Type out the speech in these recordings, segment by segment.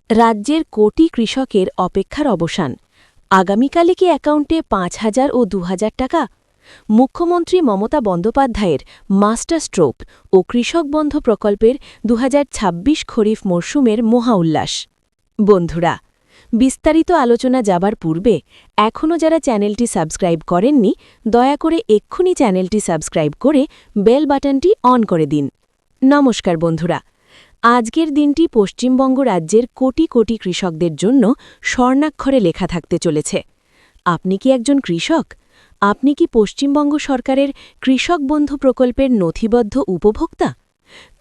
রাজ্যের কোটি কৃষকের অপেক্ষার অবসান। আগামীকালে কি অ্যাকাউন্টে ৫,০০০ ও ২,০০০ টাকা? মুখ্যমন্ত্রী মমতা বন্দ্যোপাধ্যায়ের মাস্টার স্ট্রোক ও কৃষক বন্ধু প্রকল্পের ২০২৬ খরিফ মরশুমের মহা উল্লাস। বন্ধুরা, বিস্তারিত আলোচনা যাবার পূর্বে এখনও যারা চ্যানেলটি সাবস্ক্রাইব করেননি, দয়া করে এক্ষুনি চ্যানেলটি সাবস্ক্রাইব করে বেল বাটনটি অন করে দিন। নমস্কার বন্ধুরা, আজকের দিনটি পশ্চিমবঙ্গ রাজ্যের কোটি কোটি কৃষকদের জন্য স্বর্ণাক্ষরে লেখা থাকতে চলেছে। আপনি কি একজন কৃষক? আপনি কি পশ্চিমবঙ্গ সরকারের কৃষক বন্ধু প্রকল্পের নথিবদ্ধ উপভোক্তা?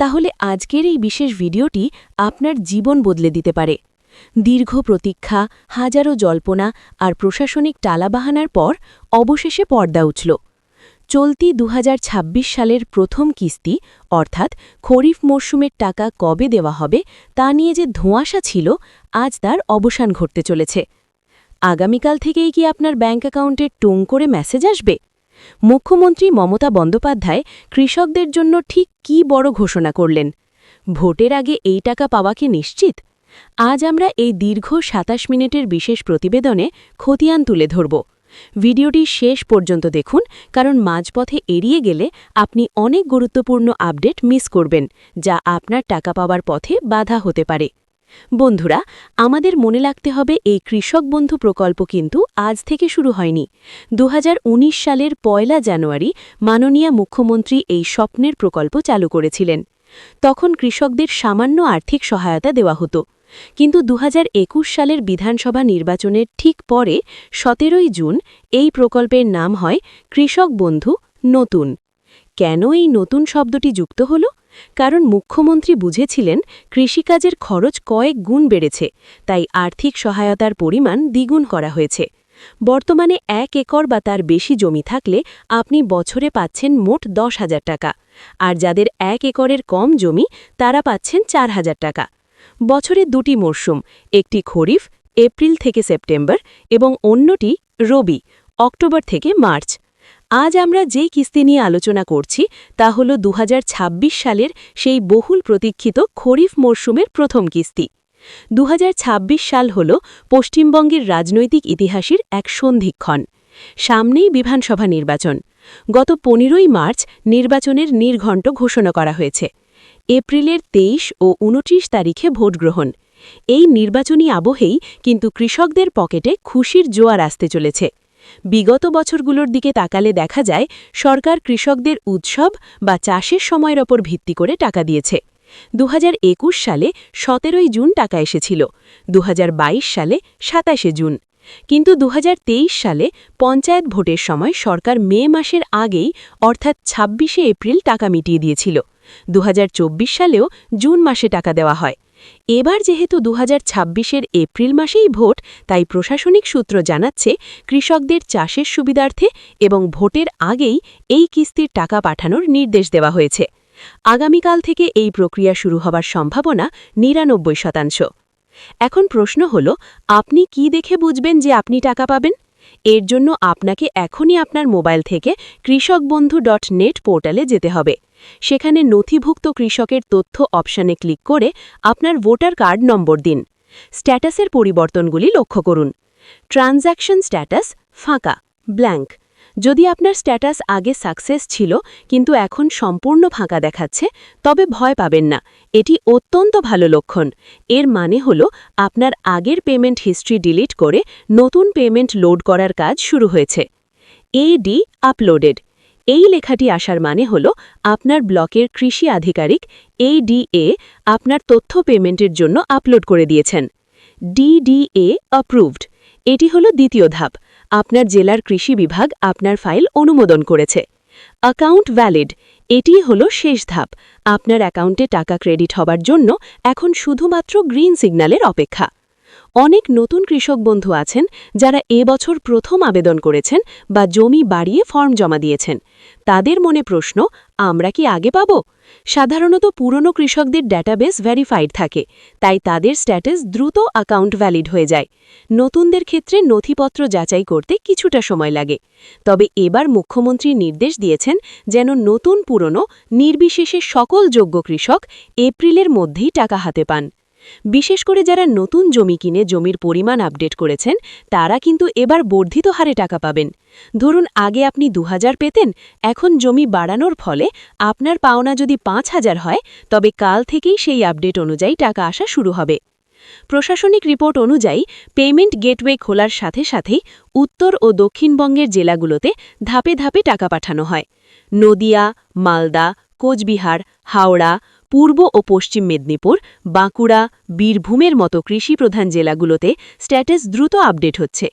তাহলে আজকের এই বিশেষ ভিডিওটি আপনার জীবন বদলে দিতে পারে। দীর্ঘ প্রতীক্ষা, হাজারো জল্পনা আর প্রশাসনিক টালাবাহানার পর অবশেষে পর্দা উঠল। চলতি ২০২৬ সালের প্রথম কিস্তি অর্থাৎ খরিফ মরশুমের টাকা কবে দেওয়া হবে তা নিয়ে যে ধোঁয়াশা ছিল, আজ তার অবসান ঘটতে চলেছে। আগামীকাল থেকেই কি আপনার ব্যাঙ্ক অ্যাকাউন্টে টুং করে মেসেজ আসবে? মুখ্যমন্ত্রী মমতা বন্দ্যোপাধ্যায় কৃষকদের জন্য ঠিক কী বড় ঘোষণা করলেন? ভোটের আগে এই টাকা পাওয়া কি নিশ্চিত? আজ আমরা এই দীর্ঘ ২৭ মিনিটের বিশেষ প্রতিবেদনে খতিয়ান তুলে ধরব। ভিডিওটি শেষ পর্যন্ত দেখুন, কারণ মাঝপথে এড়িয়ে গেলে আপনি অনেক গুরুত্বপূর্ণ আপডেট মিস করবেন, যা আপনার টাকা পাওয়ার পথে বাধা হতে পারে। বন্ধুরা, আমাদের মনে রাখতে হবে এই কৃষক বন্ধু প্রকল্প কিন্তু আজ থেকে শুরু হয়নি। ২০১৯ সালের ১ জানুয়ারি মাননীয় মুখ্যমন্ত্রী এই স্বপ্নের প্রকল্প চালু করেছিলেন। তখন কৃষকদের সামান্য আর্থিক সহায়তা দেওয়া হতো। কিন্তু ২০২১ সালের বিধানসভা নির্বাচনের ঠিক পরে ১৭ জুন এই প্রকল্পের নাম হয় কৃষক বন্ধু নতুন। কেন এই নতুন শব্দটি যুক্ত হল? কারণ মুখ্যমন্ত্রী বুঝেছিলেন কৃষিকাজের খরচ কয়েক গুণ বেড়েছে, তাই আর্থিক সহায়তার পরিমাণ দ্বিগুণ করা হয়েছে। বর্তমানে ১ একর বা তার বেশি জমি থাকলে আপনি বছরে পাচ্ছেন মোট ১০,০০০ টাকা, আর যাদের ১ একরের কম জমি তারা পাচ্ছেন ৪,০০০ টাকা। বছরে দুটি মরশুম, একটি খরিফ এপ্রিল থেকে সেপ্টেম্বর এবং অন্যটি রবি অক্টোবর থেকে মার্চ। আজ আমরা যেই কিস্তি নিয়ে আলোচনা করছি তা হল ২০২৬ সালের সেই বহুল প্রতীক্ষিত খরিফ মরশুমের প্রথম কিস্তি। ২০২৬ সাল হল পশ্চিমবঙ্গের রাজনৈতিক ইতিহাসের এক সন্ধিক্ষণ। সামনেই বিধানসভা নির্বাচন। গত ১৫ই মার্চ নির্বাচনের নির্ঘণ্ট ঘোষণা করা হয়েছে। এপ্রিলের ২৩ ও ২৯ তারিখে ভোট গ্রহণ। এই নির্বাচনী আবহেই কিন্তু কৃষকদের পকেটে খুশির জোয়ার আসতে চলেছে। বিগত বছরগুলোর দিকে তাকালে দেখা যায় সরকার কৃষকদের উৎসব বা চাষের সময়ের ওপর ভিত্তি করে টাকা দিয়েছে। ২০২১ সালে ১৭ জুন টাকা এসেছিল, ২০২২ সালে ২৭ জুন। কিন্তু ২০২৩ সালে পঞ্চায়েত ভোটের সময় সরকার মে মাসের আগেই অর্থাৎ ২৬ এপ্রিল টাকা মিটিয়ে দিয়েছিল। ২০২৪ সালেও জুন মাসে টাকা দেওয়া হয়। এবার যেহেতু ২০২৬-এর এপ্রিল মাসেই ভোট, তাই প্রশাসনিক সূত্র জানাচ্ছে কৃষকদের চাষের সুবিধার্থে এবং ভোটের আগেই এই কিস্তির টাকা পাঠানোর নির্দেশ দেওয়া হয়েছে। আগামীকাল থেকে এই প্রক্রিয়া শুরু হবার সম্ভাবনা ৯৯%। এখন প্রশ্ন হল, আপনি কি দেখে বুঝবেন যে আপনি টাকা পাবেন? এর জন্য আপনাকে এখনই আপনার মোবাইল থেকে কৃষকবন্ধু.net পোর্টালে যেতে হবে। সেখানে নথিভুক্ত কৃষকের তথ্য অপশানে ক্লিক করে আপনার ভোটার কার্ড নম্বর দিন। স্ট্যাটাসের পরিবর্তনগুলি লক্ষ্য করুন। ট্রানজ্যাকশন স্ট্যাটাস ফাঁকা, ব্ল্যাঙ্ক। যদি আপনার স্ট্যাটাস আগে সাকসেস ছিল কিন্তু এখন সম্পূর্ণ ফাঁকা দেখাচ্ছে, তবে ভয় পাবেন না, এটি অত্যন্ত ভালো লক্ষণ। এর মানে হল আপনার আগের পেমেন্ট হিস্ট্রি ডিলিট করে নতুন পেমেন্ট লোড করার কাজ শুরু হয়েছে। এডি আপলোডেড। এই লেখাটি আসার মানে হল আপনার ব্লকের কৃষি আধিকারিক এডিএ আপনার তথ্য পেমেন্টের জন্য আপলোড করে দিয়েছেন। DDA approved. এটি হল দ্বিতীয় ধাপ, আপনার জেলার কৃষি বিভাগ আপনার ফাইল অনুমোদন করেছে। Account valid. এটিই হল শেষ ধাপ, আপনার অ্যাকাউন্টে টাকা ক্রেডিট হবার জন্য এখন শুধুমাত্র গ্রিন সিগন্যালের অপেক্ষা। অনেক নতুন কৃষক বন্ধু আছেন যারা এবছর প্রথম আবেদন করেছেন বা জমি বাড়িয়ে ফর্ম জমা দিয়েছেন। তাদের মনে প্রশ্ন, আমরা কি আগে পাব? সাধারণত পুরনো কৃষকদের ডেটাবেস ভেরিফাইড থাকে, তাই তাদের স্ট্যাটাস দ্রুত অ্যাকাউন্ট ভ্যালিড হয়ে যায়। নতুনদের ক্ষেত্রে নথিপত্র যাচাই করতে কিছুটা সময় লাগে। তবে এবার মুখ্যমন্ত্রী নির্দেশ দিয়েছেন যেন নতুন পুরনো নির্বিশেষে সকল যোগ্য কৃষক এপ্রিলের মধ্যেই টাকা হাতে পান। বিশেষ করে যারা নতুন জমি কিনে জমির পরিমাণ আপডেট করেছেন তারা কিন্তু এবার বর্ধিত হারে টাকা পাবেন। ধরুন আগে আপনি ২০০০ পেতেন, এখন জমি বাড়ানোর ফলে আপনার পাওনা যদি ৫,০০০ হয় তবে কাল থেকেই সেই আপডেট অনুযায়ী টাকা আসা শুরু হবে। প্রশাসনিক রিপোর্ট অনুযায়ী পেমেন্ট গেটওয়ে খোলার সাথে সাথেই উত্তর ও দক্ষিণবঙ্গের জেলাগুলোতে ধাপে ধাপে টাকা পাঠানো হয়। নদিয়া, মালদা, কোচবিহার, হাওড়া, পূর্ব ও পশ্চিম মেদিনীপুর, বাঁকুড়া, বীরভূমের মতো কৃষিপ্রধান জেলাগুলোতে স্ট্যাটাস দ্রুত আপডেট হচ্ছে।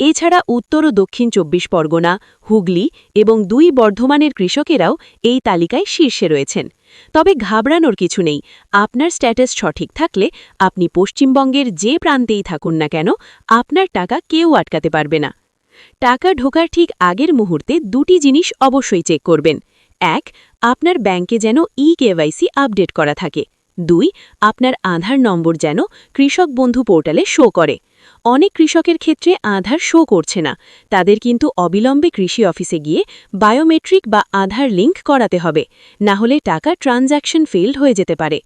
এছাড়া উত্তর ও দক্ষিণ ২৪ পরগনা, হুগলি এবং ২ বর্ধমানের কৃষকেরাও এই তালিকায় শীর্ষে রয়েছেন। তবে ঘাবড়ানোর কিছু নেই, আপনার স্ট্যাটাস সঠিক থাকলে আপনি পশ্চিমবঙ্গের যে প্রান্তেই থাকুন না কেন আপনার টাকা কেউ আটকাতে পারবে না। টাকা ঢোকার ঠিক আগের মুহূর্তে দুটি জিনিস অবশ্যই চেক করবেন। ১. আপনার ব্যাংকে যেন কেওয়াইসি আপডেট করা থাকে। ২. আপনার আধার নম্বর যেন কৃষক বন্ধু পোর্টালে শো করে। অনেক কৃষকের ক্ষেত্রে আধার শো করছে না, তাদের কিন্তু অবিলম্বে কৃষি অফিসে গিয়ে বায়োমেট্রিক বা আধার লিঙ্ক করাতে হবে, না হলে টাকা ট্রানজ্যাকশন ফেইল্ড হয়ে যেতে পারে।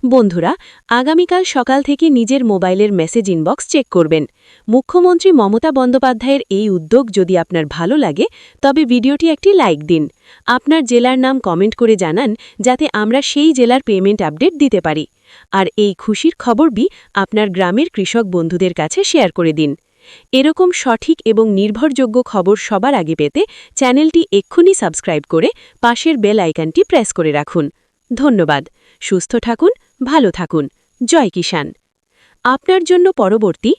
বন্ধুরা, আগামীকাল সকাল থেকে নিজের মোবাইলের মেসেজ ইনবক্স চেক করবেন। মুখ্যমন্ত্রী মমতা বন্দ্যোপাধ্যায়ের এই উদ্যোগ যদি আপনার ভালো লাগে তবে ভিডিওটি একটি লাইক দিন। আপনার জেলার নাম কমেন্ট করে জানান যাতে আমরা সেই জেলার পেমেন্ট আপডেট দিতে পারি। আর এই খুশির খবরটি আপনার গ্রামের কৃষক বন্ধুদের কাছে শেয়ার করে দিন। এরকম সঠিক এবং নির্ভরযোগ্য খবর সবার আগে পেতে চ্যানেলটি এক্ষুনি সাবস্ক্রাইব করে পাশের বেল আইকনটি প্রেস করে রাখুন। ধন্যবাদ। সুস্থ থাকুন, ভালো থাকুন। জয় কিষাণ। আপনার জন্য পরবর্তী